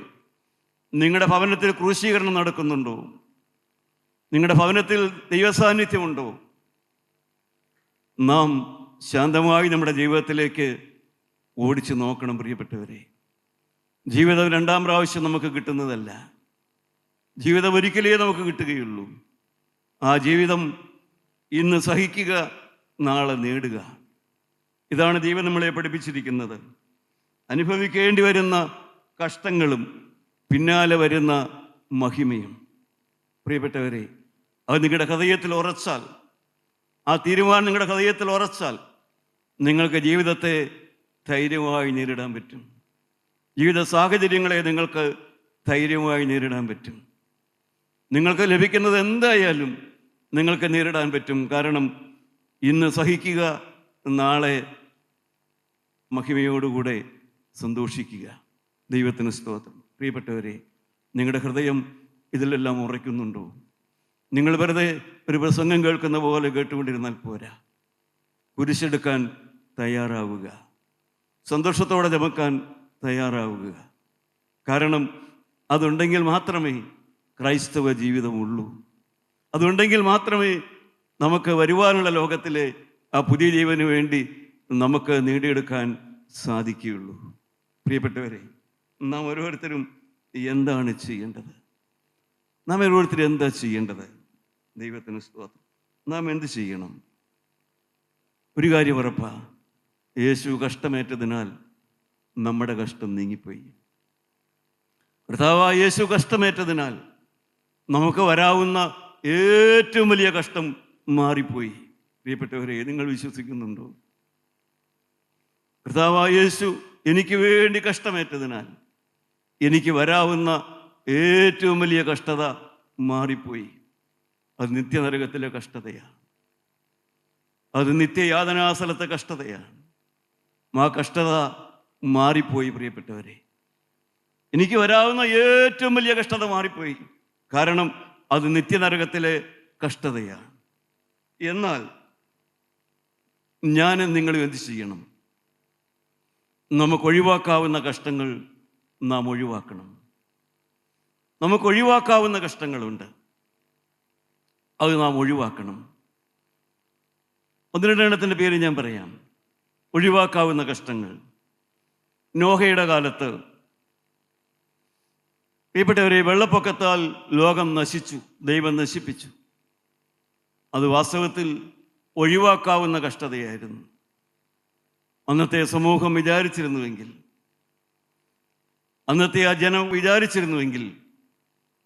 നിങ്ങളുടെ ഭവനത്തിൽ ക്രൂശീകരണം നടക്കുന്നുണ്ടോ? നിങ്ങളുടെ ഭവനത്തിൽ ദൈവസാന്നിധ്യമുണ്ടോ? നാം ശാന്തമായി നമ്മുടെ ജീവിതത്തിലേക്ക് ഓടിച്ചു നോക്കണം. പ്രിയപ്പെട്ടവരെ, ജീവിതം 2ാം പ്രാവശ്യം നമുക്ക് കിട്ടുന്നതല്ല. ജീവിതം ഒരിക്കലേ നമുക്ക് കിട്ടുകയുള്ളൂ. ആ ജീവിതം ഇന്ന് സഹിക്കുക, നാളെ നേടുക. ഇതാണ് ദൈവം നമ്മളെ പഠിപ്പിച്ചിരിക്കുന്നത്. അനുഭവിക്കേണ്ടി വരുന്ന കഷ്ടങ്ങളും പിന്നാലെ വരുന്ന മഹിമയും. പ്രിയപ്പെട്ടവരെ, അത് നിങ്ങളുടെ ഹൃദയത്തിൽ ഉറച്ചാൽ, ആ തീരുമാനം നിങ്ങളുടെ ഹൃദയത്തിൽ ഉറച്ചാൽ, നിങ്ങൾക്ക് ജീവിതത്തെ ധൈര്യമായി നേരിടാൻ പറ്റും. ജീവിത സാഹചര്യങ്ങളെ നിങ്ങൾക്ക് ധൈര്യമായി നേരിടാൻ പറ്റും. നിങ്ങൾക്ക് ലഭിക്കുന്നത് എന്തായാലും നിങ്ങൾക്ക് നേരിടാൻ പറ്റും. കാരണം ഇന്ന് സഹിക്കുക, നാളെ മഹിമയോടുകൂടെ സന്തോഷിക്കുക. ദൈവത്തിന് സ്തോത്രം. പ്രിയപ്പെട്ടവരെ, നിങ്ങളുടെ ഹൃദയം ഇതിലെല്ലാം ഉറയ്ക്കുന്നുണ്ടോ? നിങ്ങൾ വെറുതെ ഒരു പ്രസംഗം കേൾക്കുന്ന പോലെ കേട്ടുകൊണ്ടിരുന്നാൽ പോരാ. കുരിശെടുക്കാൻ തയ്യാറാവുക, സന്തോഷത്തോടെ ചുമക്കാൻ തയ്യാറാവുക. കാരണം അതുണ്ടെങ്കിൽ മാത്രമേ ക്രൈസ്തവ ജീവിതമുള്ളൂ. അതുണ്ടെങ്കിൽ മാത്രമേ നമുക്ക് വരുവാനുള്ള ലോകത്തിലെ ആ പുതിയ ജീവന് വേണ്ടി നമുക്ക് നേടിയെടുക്കാൻ സാധിക്കുകയുള്ളൂ. പ്രിയപ്പെട്ടവരെ, നാം ഓരോരുത്തരും എന്താണ് ചെയ്യേണ്ടത്? നാം ഓരോരുത്തരും എന്താ ചെയ്യേണ്ടത്? ദൈവത്തിന് സ്തോത്രം. നാം എന്ത് ചെയ്യണം? ഒരു കാര്യം ഉറപ്പാ, യേശു കഷ്ടമേറ്റതിനാൽ നമ്മുടെ കഷ്ടം നീങ്ങിപ്പോയി. കർത്താവായ യേശു കഷ്ടമേറ്റതിനാൽ നമുക്ക് വരാവുന്ന ഏറ്റവും വലിയ കഷ്ടം മാറിപ്പോയി. പ്രിയപ്പെട്ടവരെ, നിങ്ങൾ വിശ്വസിക്കുന്നുണ്ടോ? കർത്താവായ യേശു എനിക്ക് വേണ്ടി കഷ്ടമേറ്റതിനാൽ എനിക്ക് വരാവുന്ന ഏറ്റവും വലിയ കഷ്ടത മാറിപ്പോയി. അത് നിത്യനരകത്തിലെ കഷ്ടതയാണ്. അത് നിത്യയാതനാസ്ഥലത്തെ കഷ്ടതയാണ്. ആ കഷ്ടത മാറിപ്പോയി. പ്രിയപ്പെട്ടവരെ, എനിക്ക് വരാവുന്ന ഏറ്റവും വലിയ കഷ്ടത മാറിപ്പോയി. കാരണം അത് നിത്യനരകത്തിലെ കഷ്ടതയാണ്. എന്നാൽ ഞാനും നിങ്ങളും എന്ത് ചെയ്യണം? നമുക്ക് ഒഴിവാക്കാവുന്ന കഷ്ടങ്ങൾ നാം ഒഴിവാക്കണം. നമുക്ക് ഒഴിവാക്കാവുന്ന കഷ്ടങ്ങളുണ്ട്, അത് നാം ഒഴിവാക്കണം. ഒന്ന് രണ്ടെണ്ണത്തിൻ്റെ പേര് ഞാൻ പറയാം. ഒഴിവാക്കാവുന്ന കഷ്ടങ്ങൾ. നോഹയുടെ കാലത്ത് പ്രിയപ്പെട്ടവരെ, വെള്ളപ്പൊക്കത്താൽ ലോകം നശിച്ചു, ദൈവം നശിപ്പിച്ചു. അത് വാസ്തവത്തിൽ ഒഴിവാക്കാവുന്ന കഷ്ടതയായിരുന്നു. അന്നത്തെ സമൂഹം വിചാരിച്ചിരുന്നുവെങ്കിൽ, അന്നത്തെ ആ ജനം വിചാരിച്ചിരുന്നുവെങ്കിൽ,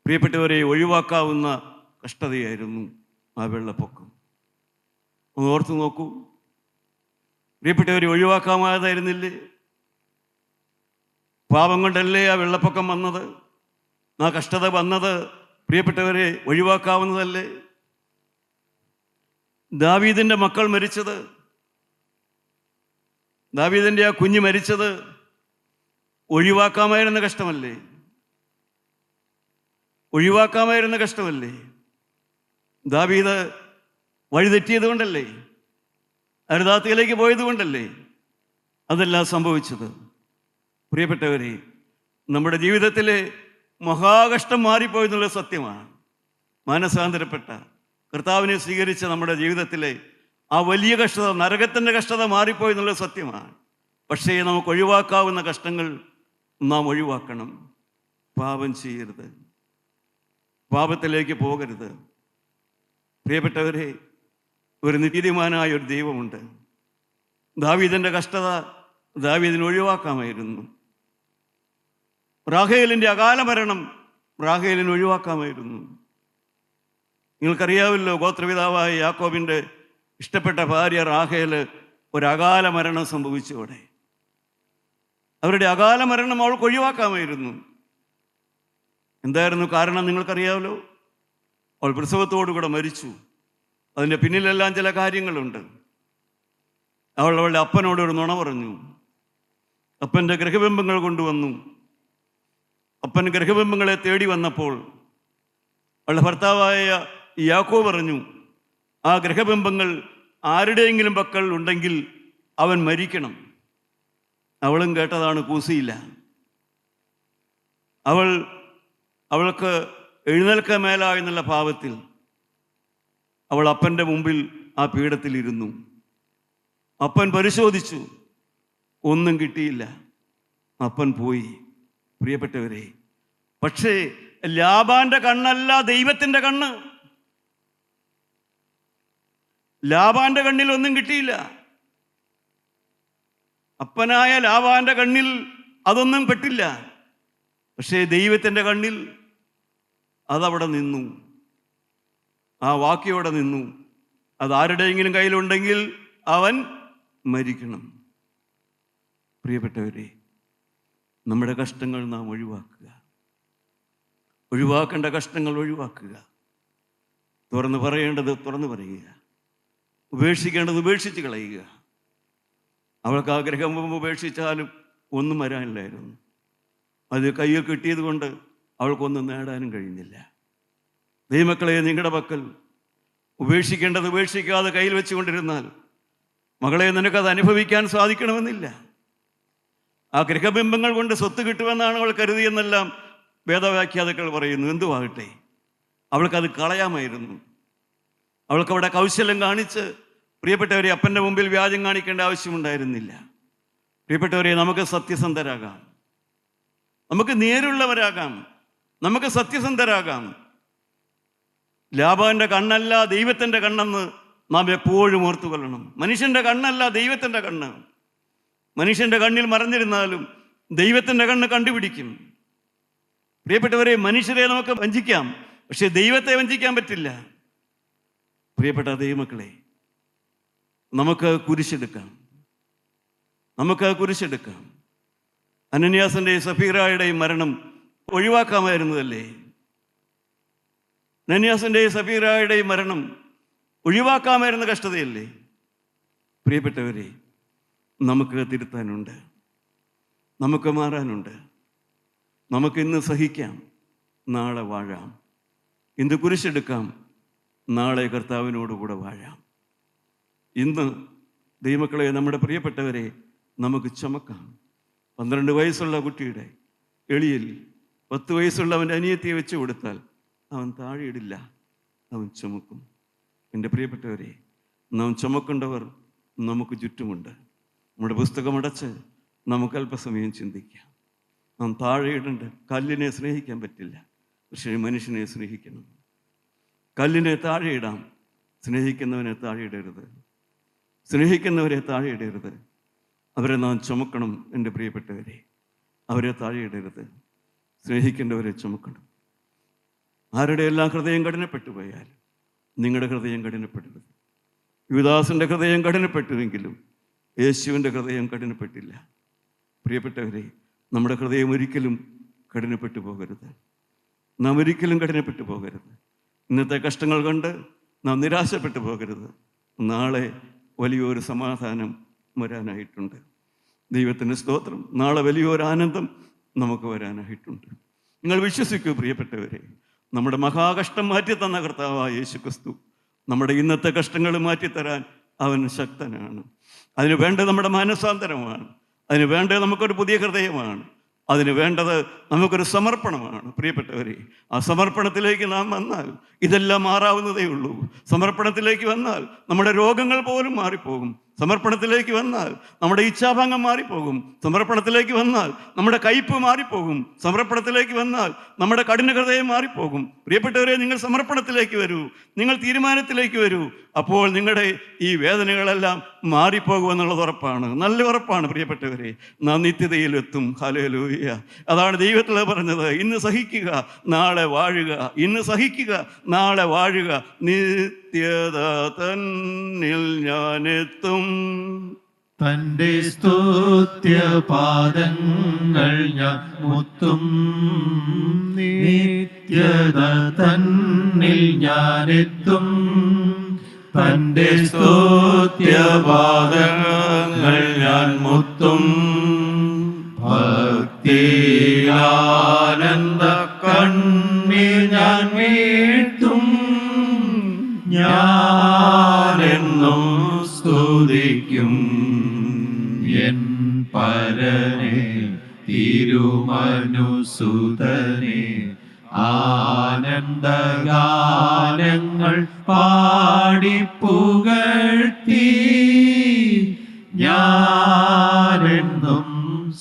പ്രിയപ്പെട്ടവരെ, ഒഴിവാക്കാവുന്ന കഷ്ടതയായിരുന്നു ആ വെള്ളപ്പൊക്കം. ഒന്ന് ഓർത്തു നോക്കൂ. പ്രിയപ്പെട്ടവരെ, ഒഴിവാക്കാമായതായിരുന്നില്ലേ? പാപം കൊണ്ടല്ലേ ആ വെള്ളപ്പൊക്കം വന്നത്? ആ കഷ്ടത വന്നത് പ്രിയപ്പെട്ടവരെ ഒഴിവാക്കാവുന്നതല്ലേ? ദാവീദിന്റെ മക്കൾ മരിച്ചത്, ദാവീദിന്റെ ആ കുഞ്ഞ് മരിച്ചത് ഒഴിവാക്കാമായിരുന്ന കഷ്ടമല്ലേ? ഒഴിവാക്കാമായിരുന്ന കഷ്ടമല്ലേ? ദാവീദ് വഴിതെറ്റിയത് കൊണ്ടല്ലേ? അരുതാത്തയിലേക്ക് പോയത് കൊണ്ടല്ലേ അതെല്ലാം സംഭവിച്ചത്? പ്രിയപ്പെട്ടവരെ, നമ്മുടെ ജീവിതത്തിലെ മഹാകഷ്ടം മാറിപ്പോയെന്നുള്ള സത്യമാണ്. മാനസാന്തരപ്പെട്ട കർത്താവിനെ സ്വീകരിച്ച നമ്മുടെ ജീവിതത്തിലെ ആ വലിയ കഷ്ടത, നരകത്തിൻ്റെ കഷ്ടത മാറിപ്പോയെന്നുള്ള സത്യമാണ്. പക്ഷേ നമുക്ക് ഒഴിവാക്കാവുന്ന കഷ്ടങ്ങൾ നാം ഒഴിവാക്കണം. പാപം ചെയ്യരുത്, പാപത്തിലേക്ക് പോകരുത്. പ്രിയപ്പെട്ടവരെ, ഒരു നീതിമാനായ ഒരു ദൈവമുണ്ട്. ദാവീദിന്റെ കഷ്ടത ദാവീദിന് ഒഴിവാക്കാമായിരുന്നു. റാഹേലിൻ്റെ അകാല മരണം റാഹേലിന് ഒഴിവാക്കാമായിരുന്നു. നിങ്ങൾക്കറിയാമല്ലോ, ഗോത്രപിതാവായ യാക്കോബിൻ്റെ ഇഷ്ടപ്പെട്ട ഭാര്യ റാഹേല് ഒരു അകാല മരണം സംഭവിച്ചോടെ. അവരുടെ അകാല മരണം അവൾക്ക് ഒഴിവാക്കാമായിരുന്നു. എന്തായിരുന്നു കാരണം? നിങ്ങൾക്കറിയാമല്ലോ. അവൾ പ്രസവത്തോടുകൂടെ മരിച്ചു. അതിൻ്റെ പിന്നിലെല്ലാം ചില കാര്യങ്ങളുണ്ട്. അവൾ അവളുടെ അപ്പനോടൊരു നുണ പറഞ്ഞു. അപ്പൻ്റെ ഗൃഹബിംബങ്ങൾ കൊണ്ടുവന്നു. അപ്പൻ ഗൃഹബിംബങ്ങളെ തേടി വന്നപ്പോൾ അവളുടെ ഭർത്താവായ യാക്കോബ് പറഞ്ഞു, ആ ഗൃഹബിംബങ്ങൾ ആരുടെയെങ്കിലും പക്കൽ ഉണ്ടെങ്കിൽ അവൻ മരിക്കണം. അവളും കേട്ടതാണ്, കൂസിയില്ല. അവൾക്ക് എഴുന്നേൽക്കാൻ മേല എന്നുള്ള ഭാവത്തിൽ അവൾ അപ്പൻ്റെ മുമ്പിൽ ആ പീഠത്തിലിരുന്നു. അപ്പൻ പരിശോധിച്ചു, ഒന്നും കിട്ടിയില്ല. അപ്പൻ പോയി. പ്രിയപ്പെട്ടവരെ, പക്ഷേ ലാബാന്റെ കണ്ണല്ല ദൈവത്തിൻ്റെ കണ്ണ്. ലാബാന്റെ കണ്ണിൽ ഒന്നും കിട്ടിയില്ല. അപ്പനായ ലാബാന്റെ കണ്ണിൽ അതൊന്നും പെട്ടില്ല. പക്ഷേ ദൈവത്തിൻ്റെ കണ്ണിൽ അതവിടെ നിന്നു. ആ വാക്യോടെ നിന്നു. അതാരുടെയെങ്കിലും കയ്യിലുണ്ടെങ്കിൽ അവൻ മരിക്കണം. പ്രിയപ്പെട്ടവരെ, നമ്മുടെ കഷ്ടങ്ങൾ നാം ഒഴിവാക്കുക. ഒഴിവാക്കേണ്ട കഷ്ടങ്ങൾ ഒഴിവാക്കുക. തുറന്ന് പറയേണ്ടത് തുറന്ന് പറയുക. ഉപേക്ഷിക്കേണ്ടത് ഉപേക്ഷിച്ച് കളയുക. അവൾക്ക് ആഗ്രഹം ഉപേക്ഷിച്ചാലും ഒന്നും വരാനില്ലായിരുന്നു. അത് കയ്യിൽ കിട്ടിയത് കൊണ്ട് അവൾക്കൊന്നും നേടാനും കഴിഞ്ഞില്ല. ദൈവമക്കളെ, നിങ്ങളുടെ പക്കൽ ഉപേക്ഷിക്കേണ്ടത് ഉപേക്ഷിക്കാതെ കയ്യിൽ വെച്ചുകൊണ്ടിരുന്നാൽ മകളെ നിനക്കത് അനുഭവിക്കാൻ സാധിക്കണമെന്നില്ല. ആ ഗൃഹബിംബങ്ങൾ കൊണ്ട് സ്വത്ത് കിട്ടുമെന്നാണ് അവൾ കരുതിയെന്നെല്ലാം വേദവ്യാഖ്യാതാക്കൾ പറയുന്നു. എന്തുവാകട്ടെ, അവൾക്കത് കളയാമായിരുന്നു. അവൾക്കവിടെ കൗശലം കാണിച്ച് പ്രിയപ്പെട്ടവരെ അപ്പൻ്റെ മുമ്പിൽ വ്യാജം കാണിക്കേണ്ട ആവശ്യമുണ്ടായിരുന്നില്ല. പ്രിയപ്പെട്ടവരെ, നമുക്ക് സത്യസന്ധരാകാം, നമുക്ക് നേരുള്ളവരാകാം, നമുക്ക് സത്യസന്ധരാകാം. ലാബാന്റെ കണ്ണല്ല ദൈവത്തിൻ്റെ കണ്ണെന്ന് നാം എപ്പോഴും ഓർത്തുകൊള്ളണം. മനുഷ്യൻ്റെ കണ്ണല്ല ദൈവത്തിൻ്റെ കണ്ണ്. മനുഷ്യൻ്റെ കണ്ണിൽ മറഞ്ഞിരുന്നാലും ദൈവത്തിൻ്റെ കണ്ണ് കണ്ടുപിടിക്കും. പ്രിയപ്പെട്ടവരെ, മനുഷ്യരെ നമുക്ക് വഞ്ചിക്കാം, പക്ഷെ ദൈവത്തെ വഞ്ചിക്കാൻ പറ്റില്ല. പ്രിയപ്പെട്ട ദൈവമക്കളെ, നമുക്ക് കുരിശെടുക്കാം, നമുക്ക് കുരിശെടുക്കാം. അനന്യാസിൻ്റെയും സഫീറായുടെയും മരണം ഒഴിവാക്കാമായിരുന്നതല്ലേ? അനന്യാസിൻ്റെയും സഫീറായുടെയും മരണം ഒഴിവാക്കാമായിരുന്ന കഷ്ടതയല്ലേ? പ്രിയപ്പെട്ടവരെ, നമുക്ക് തിരുത്താനുണ്ട്, നമുക്ക് മാറാനുണ്ട്. നമുക്ക് ഇന്ന് സഹിക്കാം, നാളെ വാഴാം. ഇന്ന് കുരിശെടുക്കാം, നാളെ കർത്താവിനോടുകൂടെ വാഴാം. ഇന്ന് ദൈവമക്കളെ, നമ്മുടെ പ്രിയപ്പെട്ടവരെ നമുക്ക് ചുമക്കാം. 12 വയസ്സുള്ള കുട്ടിയുടെ എളിയിൽ 10 വയസ്സുള്ള അവൻ്റെ അനിയത്തിയെ വെച്ച് കൊടുത്താൽ അവൻ താഴെയിടില്ല, അവൻ ചുമക്കും. എൻ്റെ പ്രിയപ്പെട്ടവരെ, നാം ചുമക്കേണ്ടവർ നമുക്ക് ചുറ്റുമുണ്ട്. നമ്മുടെ പുസ്തകമടച്ച് നമുക്ക് അല്പസമയം ചിന്തിക്കാം. നാം താഴെയിടേണ്ട കല്ലിനെ സ്നേഹിക്കാൻ പറ്റില്ല, പക്ഷേ മനുഷ്യനെ സ്നേഹിക്കണം. കല്ലിനെ താഴെയിടാം, സ്നേഹിക്കുന്നവനെ താഴെയിടരുത്, സ്നേഹിക്കുന്നവരെ താഴെയിടരുത്. അവരെ നാം ചുമക്കണം. എൻ്റെ പ്രിയപ്പെട്ടവരെ, അവരെ താഴെയിടരുത്, സ്നേഹിക്കേണ്ടവരെ ചുമക്കണം. ആരുടെ എല്ലാം ഹൃദയം കഠിനപ്പെട്ടു പോയാൽ നിങ്ങളുടെ ഹൃദയം കഠിനപ്പെടരുത്. യുദാസിൻ്റെ ഹൃദയം കഠിനപ്പെട്ടുവെങ്കിലും യേശുവിൻ്റെ ഹൃദയം കഠിനപ്പെട്ടില്ല. പ്രിയപ്പെട്ടവരെ, നമ്മുടെ ഹൃദയം ഒരിക്കലും കഠിനപ്പെട്ടു പോകരുത്. നാം ഒരിക്കലും കഠിനപ്പെട്ടു പോകരുത്. ഇന്നത്തെ കഷ്ടങ്ങൾ കണ്ട് നാം നിരാശപ്പെട്ടു പോകരുത്. നാളെ വലിയൊരു സമാധാനം വരാനായിട്ടുണ്ട്. ദൈവത്തിൻ്റെ സ്തോത്രം. നാളെ വലിയൊരു ആനന്ദം നമുക്ക് വരാനായിട്ടുണ്ട്. നിങ്ങൾ വിശ്വസിക്കൂ പ്രിയപ്പെട്ടവരെ, നമ്മുടെ മഹാകഷ്ടം മാറ്റിത്തന്ന കർത്താവായ യേശു ക്രിസ്തു നമ്മുടെ ഇന്നത്തെ കഷ്ടങ്ങൾ മാറ്റിത്തരാൻ അവൻ ശക്തനാണ്. അതിന് വേണ്ടത് നമ്മുടെ മാനസാന്തരമാണ്. അതിന് വേണ്ടത് നമുക്കൊരു പുതിയ ഹൃദയമാണ്. അതിന് വേണ്ടത് നമുക്കൊരു സമർപ്പണമാണ്. പ്രിയപ്പെട്ടവരെ, ആ സമർപ്പണത്തിലേക്ക് നാം വന്നാൽ ഇതെല്ലാം മാറാവുന്നതേ ഉള്ളൂ. സമർപ്പണത്തിലേക്ക് വന്നാൽ നമ്മുടെ രോഗങ്ങൾ പോലും മാറിപ്പോകും. സമർപ്പണത്തിലേക്ക് വന്നാൽ നമ്മുടെ ഇച്ഛാഭംഗം മാറിപ്പോകും. സമർപ്പണത്തിലേക്ക് വന്നാൽ നമ്മുടെ കയ്പ് മാറിപ്പോകും. സമർപ്പണത്തിലേക്ക് വന്നാൽ നമ്മുടെ കഠിന ഹൃദയം മാറിപ്പോകും. പ്രിയപ്പെട്ടവരെ, നിങ്ങൾ സമർപ്പണത്തിലേക്ക് വരൂ, നിങ്ങൾ തീരുമാനത്തിലേക്ക് വരൂ. അപ്പോൾ നിങ്ങളുടെ ഈ വേദനകളെല്ലാം മാറിപ്പോകുമെന്നുള്ളത് ഉറപ്പാണ്, നല്ല ഉറപ്പാണ്. പ്രിയപ്പെട്ടവരെ, നാം നിത്യതയിലെത്തും. ഹല്ലേലൂയ. അതാണ് ദൈവത്തിൽ പറഞ്ഞത്, ഇന്ന് സഹിക്കുക നാളെ വാഴുക. ഇന്ന് സഹിക്കുക നാളെ വാഴുക. നിത്യത തന്നിൽ ഞാനെത്തും. തന്റെ സ്തുത്യ പാദങ്ങൾ ഞാൻ മുത്തും. നിത്യത തന്നിൽ ഞാനെത്തും. തന്റെ സ്തുത്യ പാദങ്ങൾ ഞാൻ മുത്തും. ഭക്തിയാനന്ദ കണ്ണീർ ഞാൻ വീഴ്ത്തും. ഞാനെന്നും സ്തുതിക്കും എൻ പരനെ തിരുമനുസുതനെ. ആനന്ദഗാനങ്ങൾ പാടി പുകഴ്ത്തി ഞാനെന്നും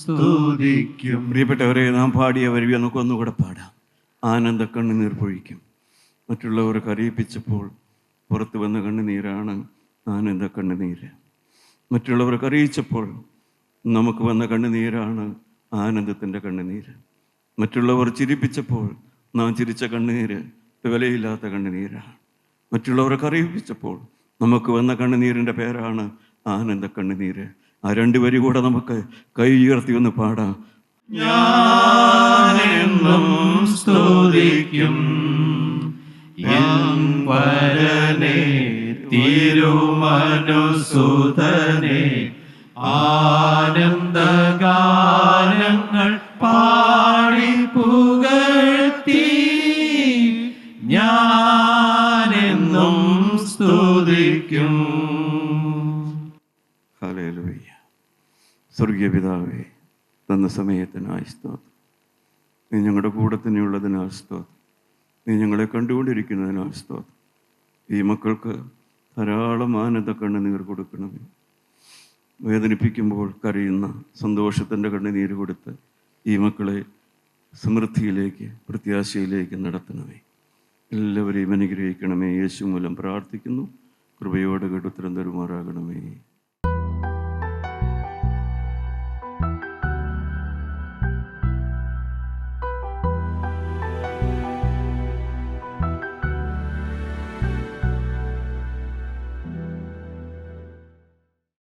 സ്തുതിക്കും. പ്രിയപ്പെട്ടവരെ, നാം പാടിയ വരി നമുക്കൊന്നുകൂടെ പാടാം. ആനന്ദ കണ്ണുനീർ പൊഴിക്കും. മറ്റുള്ളവർക്ക് അറിയിപ്പിച്ചപ്പോൾ പുറത്തു വന്ന കണ്ണുനീരാണ് ആനന്ദ കണ്ണുനീര്. മറ്റുള്ളവർക്ക് അറിയിച്ചപ്പോൾ നമുക്ക് വന്ന കണ്ണുനീരാണ് ആനന്ദത്തിൻ്റെ കണ്ണുനീര്. മറ്റുള്ളവർ ചിരിപ്പിച്ചപ്പോൾ നാം ചിരിച്ച കണ്ണുനീര് വിലയില്ലാത്ത കണ്ണുനീരാണ്. മറ്റുള്ളവർക്ക് അറിയിപ്പിച്ചപ്പോൾ നമുക്ക് വന്ന കണ്ണുനീരിൻ്റെ പേരാണ് ആനന്ദ കണ്ണുനീര്. ആ 2 വരി കൂടെ നമുക്ക് കൈ ഉയർത്തി ഒന്ന് പാടാം. ഞാനെന്നും സ്തുതിക്കും എൻ പരനെ തിരുമനുസുതനെ. ആനന്ദഗാനങ്ങൾ സ്വർഗീയ പിതാവേ, തന്ന സമയത്തിനായി സ്തോത്രം. നീ ഞങ്ങളുടെ കൂടെ തന്നെയുള്ളതിനാൽ സ്തോത്രം. നീ ഞങ്ങളെ കണ്ടുകൊണ്ടിരിക്കുന്നതിനാൽ സ്തോത്രം. ഈ മക്കൾക്ക് ധാരാളം ആനന്ദ കണ്ണുനീർ കൊടുക്കണമേ. വേദനിപ്പിക്കുമ്പോൾ കരയുന്ന സന്തോഷത്തിൻ്റെ കണ്ണുനീര് കൊടുത്ത് ഈ മക്കളെ സമൃദ്ധിയിലേക്ക്, പ്രത്യാശയിലേക്ക് നടത്തണമേ. എല്ലാവരെയും അനുഗ്രഹിക്കണമേ. യേശു മൂലം പ്രാർത്ഥിക്കുന്നു. കൃപയോടെ കേട്ട് ഉത്തരം തരുമാറാകണമേ.